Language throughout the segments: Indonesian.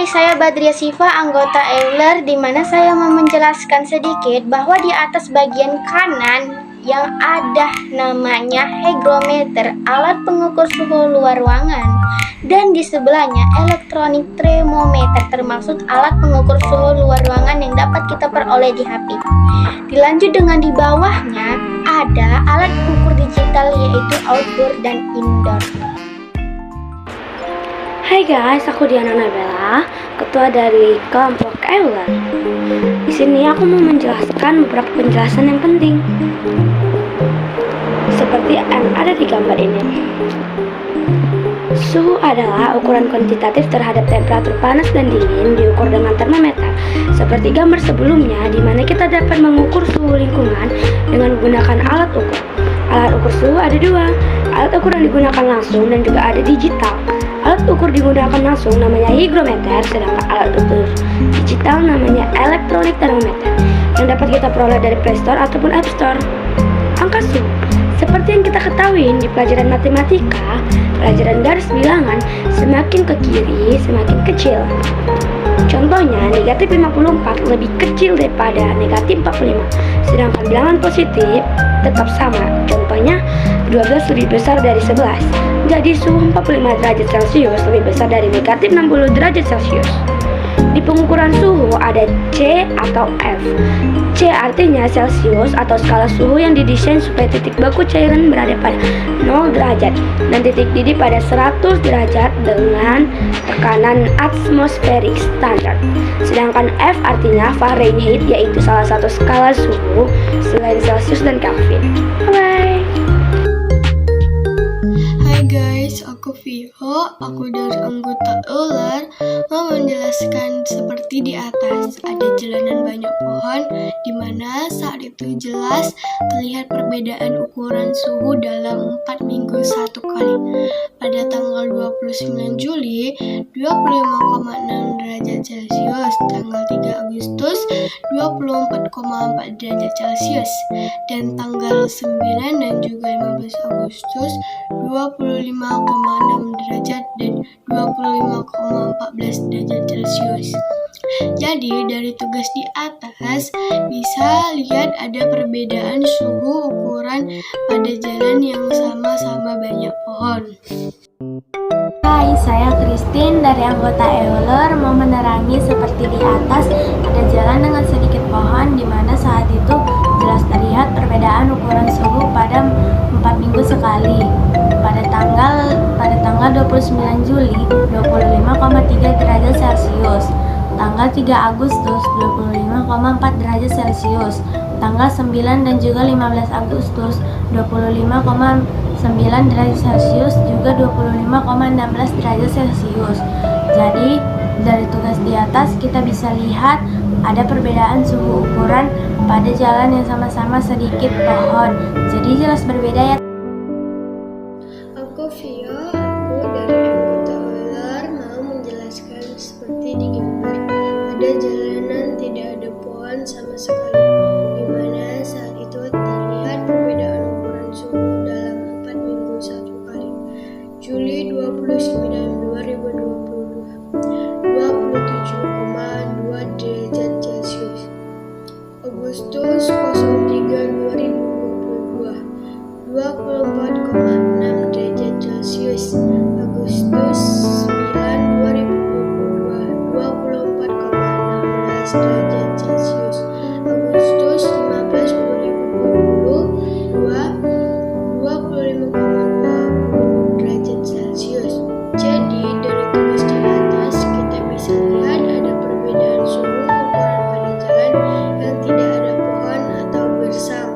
Hai, saya Badria Siva, anggota Euler, di mana saya mau menjelaskan sedikit bahwa di atas bagian kanan yang ada namanya hygrometer, alat pengukur suhu luar ruangan, dan di sebelahnya elektronik thermometer, termasuk alat pengukur suhu luar ruangan yang dapat kita peroleh di HP. Dilanjut dengan di bawahnya ada alat ukur digital, yaitu outdoor dan indoor. Hai guys, aku Diana Nabela, ketua dari kelompok Euler. Di sini aku mau menjelaskan beberapa penjelasan yang penting. Seperti yang ada di gambar ini. Suhu adalah ukuran kuantitatif terhadap temperatur panas dan dingin diukur dengan termometer. Seperti gambar sebelumnya, di mana kita dapat mengukur suhu lingkungan dengan menggunakan alat ukur. Alat ukur suhu ada dua, alat ukur yang digunakan langsung dan juga ada digital. Alat ukur digunakan langsung namanya hygrometer, sedangkan alat ukur digital namanya electronic thermometer, yang dapat kita peroleh dari Play Store ataupun App Store. Angka suhu, seperti yang kita ketahui di pelajaran matematika, pelajaran garis bilangan, semakin ke kiri semakin kecil. Contohnya, negatif 54 lebih kecil daripada negatif 45, sedangkan bilangan positif tetap sama. Contohnya, 12 lebih besar dari 11. Jadi suhu 45 derajat Celcius lebih besar dari negatif 60 derajat Celcius. Di pengukuran suhu ada C atau F. C artinya Celcius atau skala suhu yang didesain supaya titik baku cairan berada pada 0 derajat dan titik didih pada 100 derajat dengan tekanan atmosferik standar. Sedangkan F artinya Fahrenheit, yaitu salah satu skala suhu selain Celcius dan Kelvin. Bye. Hai guys, aku Vio, aku dari anggota Euler, mau menjelaskan seperti di atas. Ada jalanan banyak pohon, di mana saat itu jelas terlihat perbedaan ukuran suhu dalam 4 minggu satu kali. Pada tanggal 29 Juli, 25,6 derajat Celcius, tanggal 3 Agustus, 24,4 derajat Celcius, dan tanggal 9 dan juga 15 Agustus, 25,6 derajat dan 25,14 derajat Celcius. Jadi dari tugas di atas bisa lihat ada perbedaan suhu ukuran pada jalan yang sama-sama banyak pohon. Hai, saya Christine dari anggota Euler, mau menerangi seperti di atas ada jalan dengan sedikit pohon, di mana saat itu jelas terlihat perbedaan ukuran suhu pada 4 minggu sekali. Pada tanggal 29 Juli 25,3 derajat Celcius, tanggal 3 Agustus 25,4 derajat Celcius, tanggal 9 dan juga 15 Agustus 25,9 derajat Celcius, juga 25,16 derajat Celcius. Jadi dari tugas di atas kita bisa lihat ada perbedaan suhu ukuran pada jalan yang sama-sama sedikit pohon. Jadi jelas berbeda ya. Aku Vio, aku dari anggota Euler, mau menjelaskan seperti di gambar. Ada jalanan tidak ada pohon sama sekali, di mana saat itu terlihat perbedaan ukuran suhu dalam 4 minggu satu kali. Juli 29, 2022, 27,2 derajat Celcius. Agustus 03, 2022, 24,6 derajat Celcius. Agustus 9, 2022, 24,16 derajat Celcius. Agustus 15, 2022, 25,20 derajat Celcius. Jadi dari tugas di atas kita bisa lihat ada perbedaan suhu ukuran pada jalan yang tidak ada pohon atau gersang.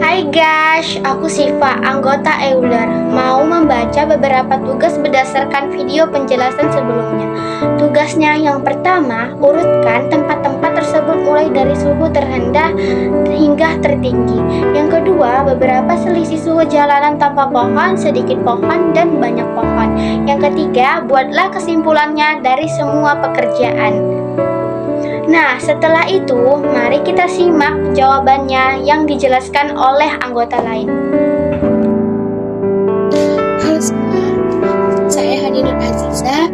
Hai guys, aku Siva, anggota Euler, mau membaca beberapa tugas berdasarkan video penjelasan sebelumnya. Tugasnya yang pertama, urutkan tempat-tempat tersebut mulai dari suhu terendah hingga tertinggi. Yang kedua, beberapa selisih suhu jalanan tanpa pohon, sedikit pohon, dan banyak pohon. Yang ketiga, buatlah kesimpulannya dari semua pekerjaan. Nah, setelah itu, mari kita simak jawabannya yang dijelaskan oleh anggota lain. Hani Nur Aziza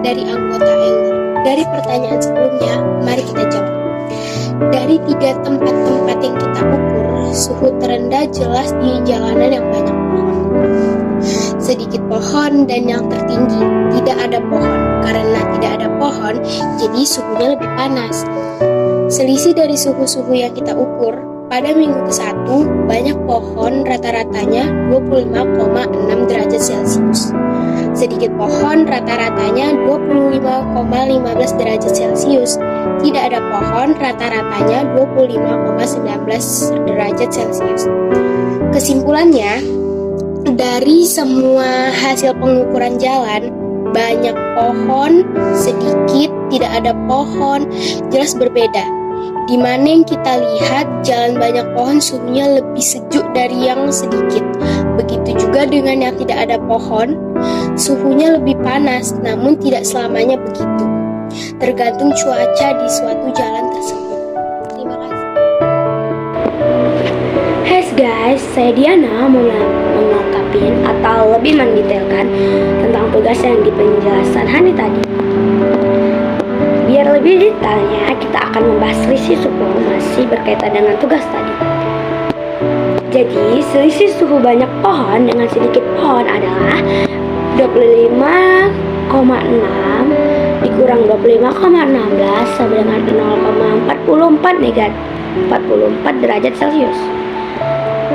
dari anggota Euler. Dari pertanyaan sebelumnya, mari kita jawab. Dari 3 tempat-tempat yang kita ukur, suhu terendah jelas di jalanan yang banyak pohon. Sedikit pohon dan yang tertinggi tidak ada pohon. Karena tidak ada pohon, jadi suhunya lebih panas. Selisih dari suhu-suhu yang kita ukur, pada minggu ke-1 banyak pohon rata-ratanya 25,6 derajat Celcius. Sedikit pohon rata-ratanya 25,15 derajat Celcius. Tidak ada pohon rata-ratanya 25,19 derajat Celcius. Kesimpulannya, dari semua hasil pengukuran jalan, banyak pohon, sedikit, tidak ada pohon, jelas berbeda. Di mana yang kita lihat jalan banyak pohon suhunya lebih sejuk dari yang sedikit. Begitu juga dengan yang tidak ada pohon, suhunya lebih panas, namun tidak selamanya begitu. Tergantung cuaca di suatu jalan tersebut. Terima kasih. Hey guys, saya Diana mau melengkapin atau lebih mendetailkan tentang tugas yang di penjelasan Hani tadi. Biar lebih detailnya, kita akan membahas selisih suhu masih berkaitan dengan tugas tadi. Jadi, selisih suhu banyak pohon dengan sedikit pohon adalah 25,6 dikurang 25,16 sama dengan 0,44 derajat Celcius.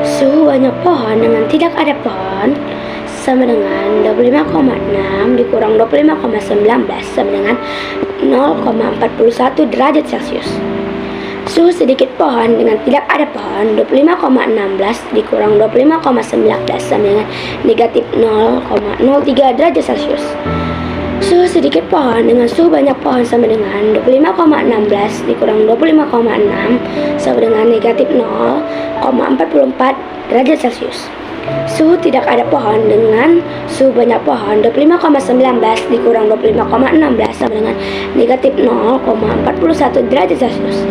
Suhu banyak pohon dengan tidak ada pohon sama dengan 25,6 dikurang 25,19 sama dengan 0,41 derajat Celcius. Suhu sedikit pohon dengan tidak ada pohon 25,16 dikurang 25,19 sama dengan negatif 0,03 derajat Celcius. Suhu sedikit pohon dengan suhu banyak pohon sama dengan 25,16 dikurang 25,6 sama dengan negatif 0,44 derajat Celcius. Suhu tidak ada pohon dengan suhu banyak pohon 25,19 dikurang 25,16 sama dengan negatif 0,41 derajat Celcius.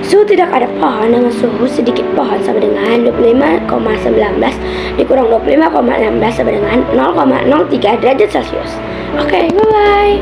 Suhu tidak ada pohon dengan suhu sedikit pohon sama dengan 25,19 dikurang 25,16 sama dengan 0,03 derajat Celcius. Oke, bye-bye.